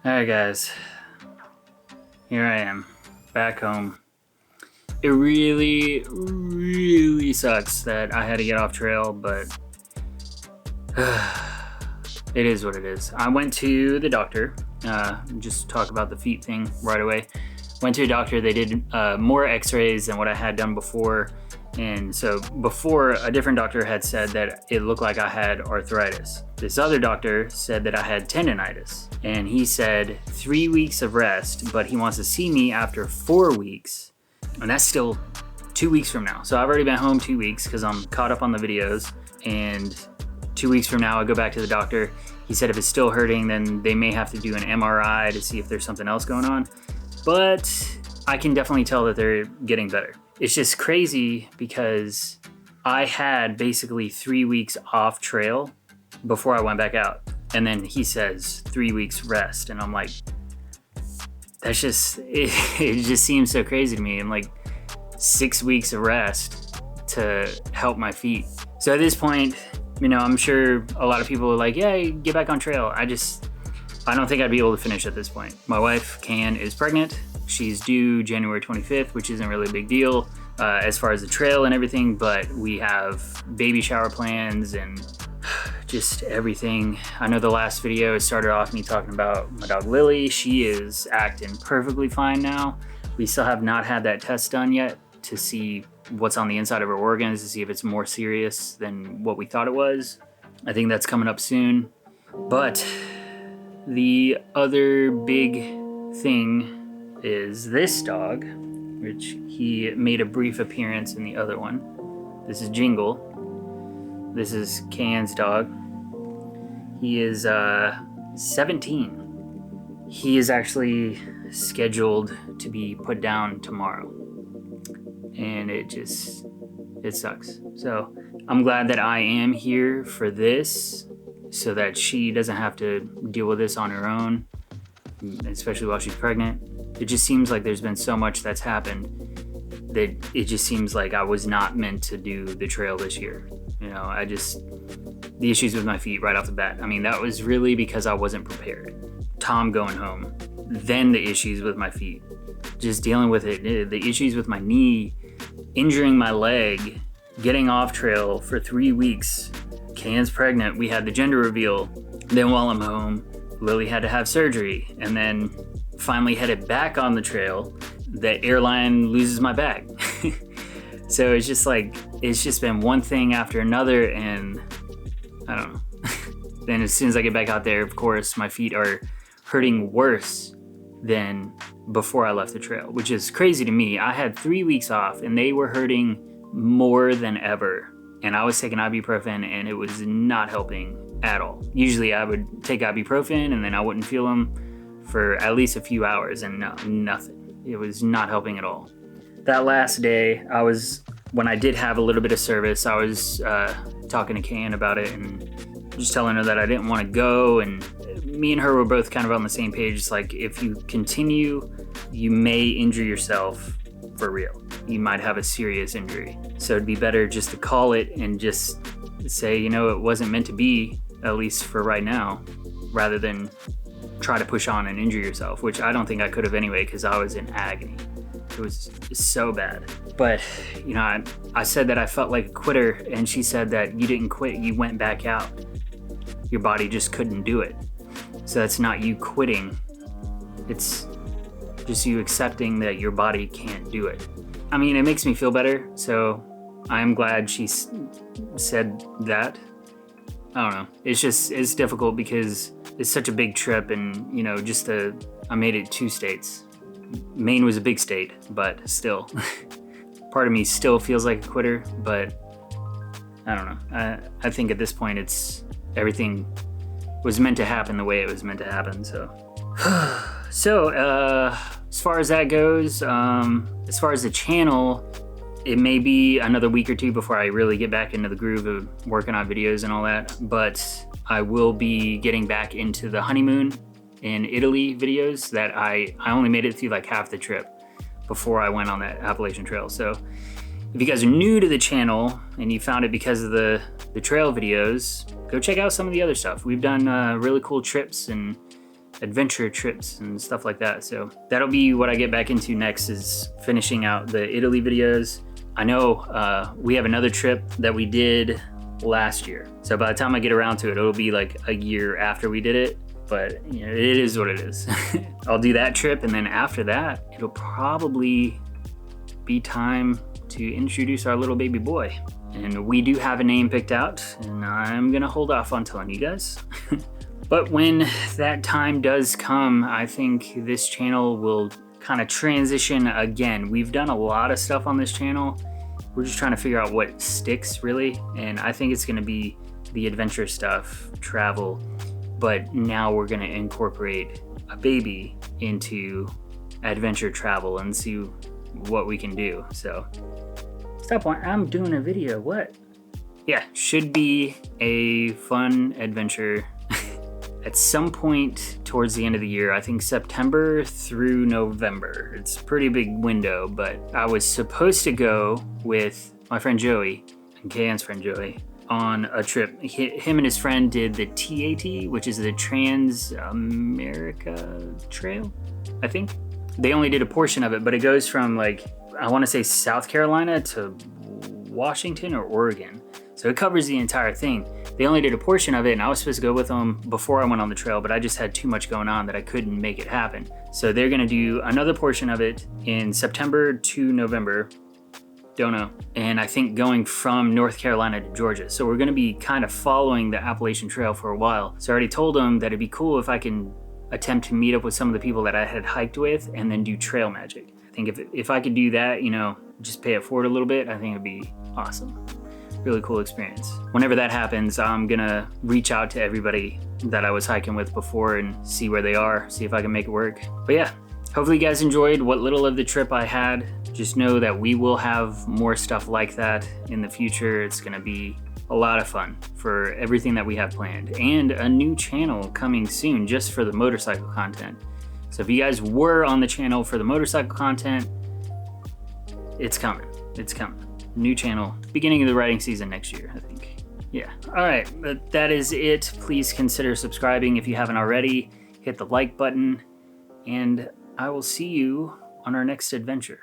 Alright guys, here I am, back home. It really sucks that I had to get off trail, but it is what it is. I went to the doctor, just talk about the feet thing right away. Went to a doctor, they did more x-rays than what I had done before. And so before, a different doctor had said that it looked like I had arthritis. This other doctor said that I had tendonitis. And he said 3 weeks of rest, but he wants to see me after 4 weeks. And that's still 2 weeks from now. So I've already been home 2 weeks because I'm caught up on the videos. And 2 weeks from now, I go back to the doctor. He said if it's still hurting, then they may have to do an MRI to see if there's something else going on. But I can definitely tell that they're getting better. It's just crazy because I had basically 3 weeks off trail before I went back out. And then he says 3 weeks rest. And I'm like, that's just, it just seems so crazy to me. I'm like 6 weeks of rest to help my feet. So at this point, I'm sure a lot of people are like, yeah, get back on trail. I don't think I'd be able to finish at this point. My wife, Can, is pregnant. She's due January 25th, which isn't really a big deal as far as the trail and everything, but we have baby shower plans and just everything. I know the last video it started off me talking about my dog Lily. She is acting perfectly fine now. We still have not had that test done yet to see what's on the inside of her organs, to see if it's more serious than what we thought it was. I think that's coming up soon. But the other big thing is this dog, which he made a brief appearance in the other one. This is Jingle. This is Can's dog. He is 17. He is actually scheduled to be put down tomorrow. And it sucks. So I'm glad that I am here for this so that she doesn't have to deal with this on her own, especially while she's pregnant. It just seems like there's been so much that's happened that it just seems like I was not meant to do the trail this year. The issues with my feet right off the bat. I mean, that was really because I wasn't prepared. Tom going home, then the issues with my feet, just dealing with it, the issues with my knee, injuring my leg, getting off trail for 3 weeks. Can's pregnant, we had the gender reveal. Then while I'm home, Lily had to have surgery, and then finally headed back on the trail. The airline loses my bag. So it's just been one thing after another, and I don't know. Then as soon as I get back out there, of course, my feet are hurting worse than before I left the trail, which is crazy to me. I had 3 weeks off and they were hurting more than ever. And I was taking ibuprofen and it was not helping at all. Usually I would take ibuprofen and then I wouldn't feel them for at least a few hours, and no, nothing. It was not helping at all. That last day, when I did have a little bit of service, I was talking to Can about it and just telling her that I didn't want to go, and me and her were both kind of on the same page. It's like, if you continue, you may injure yourself for real. You might have a serious injury. So it'd be better just to call it and just say, it wasn't meant to be, at least for right now, rather than try to push on and injure yourself, which I don't think I could have anyway, because I was in agony. It was so bad. But, I said that I felt like a quitter, and she said that you didn't quit, you went back out. Your body just couldn't do it. So that's not you quitting. It's just you accepting that your body can't do it. I mean, it makes me feel better, so I'm glad she said that. I don't know. It's difficult because it's such a big trip, and, I made it 2 states. Maine was a big state, but still. Part of me still feels like a quitter, but I don't know. I think at this point everything was meant to happen the way it was meant to happen, so. So, as far as that goes, as far as the channel, it may be another week or two before I really get back into the groove of working on videos and all that, but I will be getting back into the honeymoon in Italy videos that I only made it through like half the trip before I went on that Appalachian Trail. So if you guys are new to the channel and you found it because of the trail videos, go check out some of the other stuff. We've done really cool trips and adventure trips and stuff like that. So that'll be what I get back into next, is finishing out the Italy videos. I know we have another trip that we did last year. So by the time I get around to it, it'll be like a year after we did it. But you know, it is what it is. I'll do that trip, and then after that, it'll probably be time to introduce our little baby boy. And we do have a name picked out, and I'm gonna hold off on telling you guys. But when that time does come, I think this channel will kind of transition again. We've done a lot of stuff on this channel. We're just trying to figure out what sticks really. And I think it's gonna be the adventure stuff, travel, but now we're gonna incorporate a baby into adventure travel and see what we can do. So stop, I'm doing a video, what? Yeah, should be a fun adventure. At some point towards the end of the year, I think September through November. It's a pretty big window, but I was supposed to go with my friend Joey, and Kayan's friend Joey, on a trip. Him and his friend did the TAT, which is the Trans-America Trail, I think. They only did a portion of it, but it goes from like, I wanna say South Carolina to Washington or Oregon. So it covers the entire thing. They only did a portion of it, and I was supposed to go with them before I went on the trail, but I just had too much going on that I couldn't make it happen. So they're gonna do another portion of it in September to November, don't know. And I think going from North Carolina to Georgia. So we're gonna be kind of following the Appalachian Trail for a while. So I already told them that it'd be cool if I can attempt to meet up with some of the people that I had hiked with and then do trail magic. I think if I could do that, you know, just pay it forward a little bit, I think it'd be awesome. Really cool experience. Whenever that happens, I'm gonna reach out to everybody that I was hiking with before and see where they are, see if I can make it work. But yeah, hopefully you guys enjoyed what little of the trip I had. Just know that we will have more stuff like that in the future. It's gonna be a lot of fun for everything that we have planned, and a new channel coming soon just for the motorcycle content. So if you guys were on the channel for the motorcycle content, it's coming, it's coming. New channel, beginning of the riding season next year, I think. Yeah, all right, but that is it. Please consider subscribing if you haven't already. Hit the like button, and I will see you on our next adventure.